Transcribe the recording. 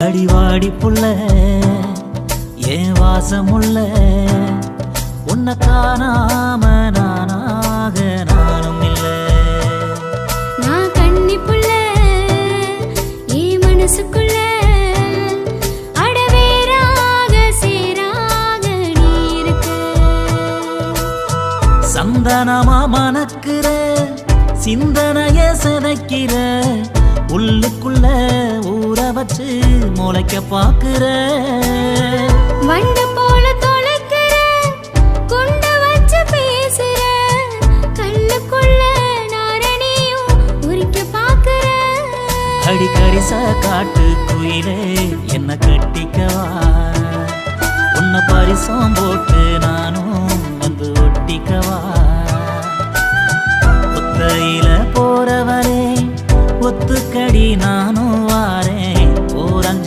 அடிவாடி புள்ள ஏன் வாசமுள்ள உன்னை காணாம நானாக நானும் இல்லை. நான் கண்ணி புள்ள ஏன் மனசுக்குள்ள அடவேராக சேராக நீ இருக்க. சந்தனமா மணக்கிற சிந்தனைய சிதைக்கிற உள்ளுக்குள்ள ஊற வச்சு முளைக்க பாக்குற வண்ட போல தொலைக்கிற கொண்ட வச்சு பேசுற கல்லுக்குள்ள நாரணியும் உரிக்க பாக்குற. அடிக்கடிச காட்டு குயிலே என்ன கட்டிக்கவா உன்னை பரிசம் போட்டு